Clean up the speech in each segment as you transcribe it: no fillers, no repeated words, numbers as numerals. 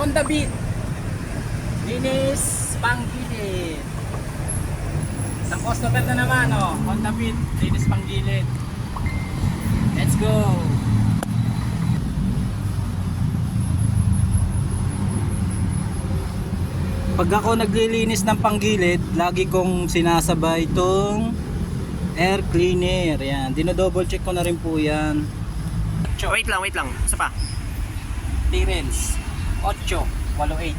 on the beat. Linis panggilid. Isang customer na naman, oh. On the beat, linis panggilid. Let's go. Pag ako naglilinis ng panggilid, lagi kong sinasabay itong air cleaner. Yan, dino-double check ko na rin po yan. Wait lang. Isa pa. Clearance 888.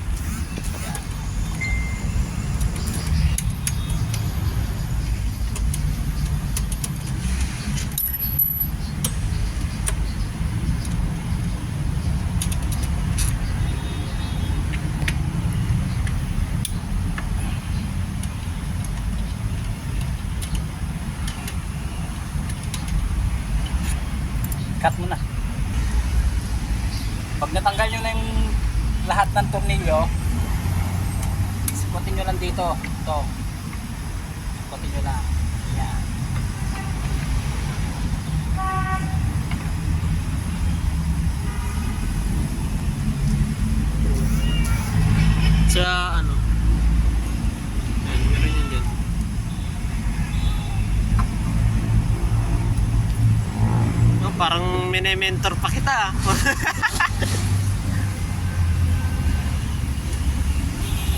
Cut mo na. Pag natanggal nyo na yung lahat ng tornilyo, sikutin nyo lang dito. Ito. Sikutin nyo lang. Yan. Sa ano? Ayan, meron yun dyan. Oh, parang mini-mentor pa kita.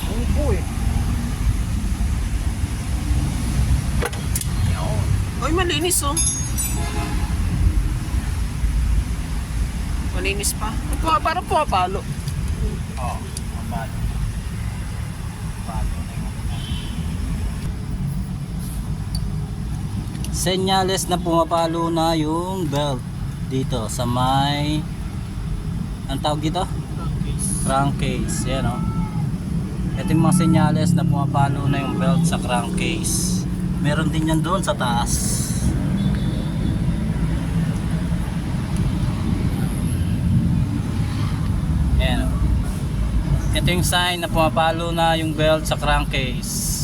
Oh boy. Uy, malinis oh. Malinis pa. Parang pumapalo. Oh, mabalo. Mabalo na yung senyales na pumapalo na yung belt dito sa may ang tawag dito? Crankcase. Yan o. Ito yung mga senyales na pumapalo na yung belt sa crankcase. Meron din yan doon sa taas. Yan o. Ito yung sign na pumapalo na yung belt sa crankcase.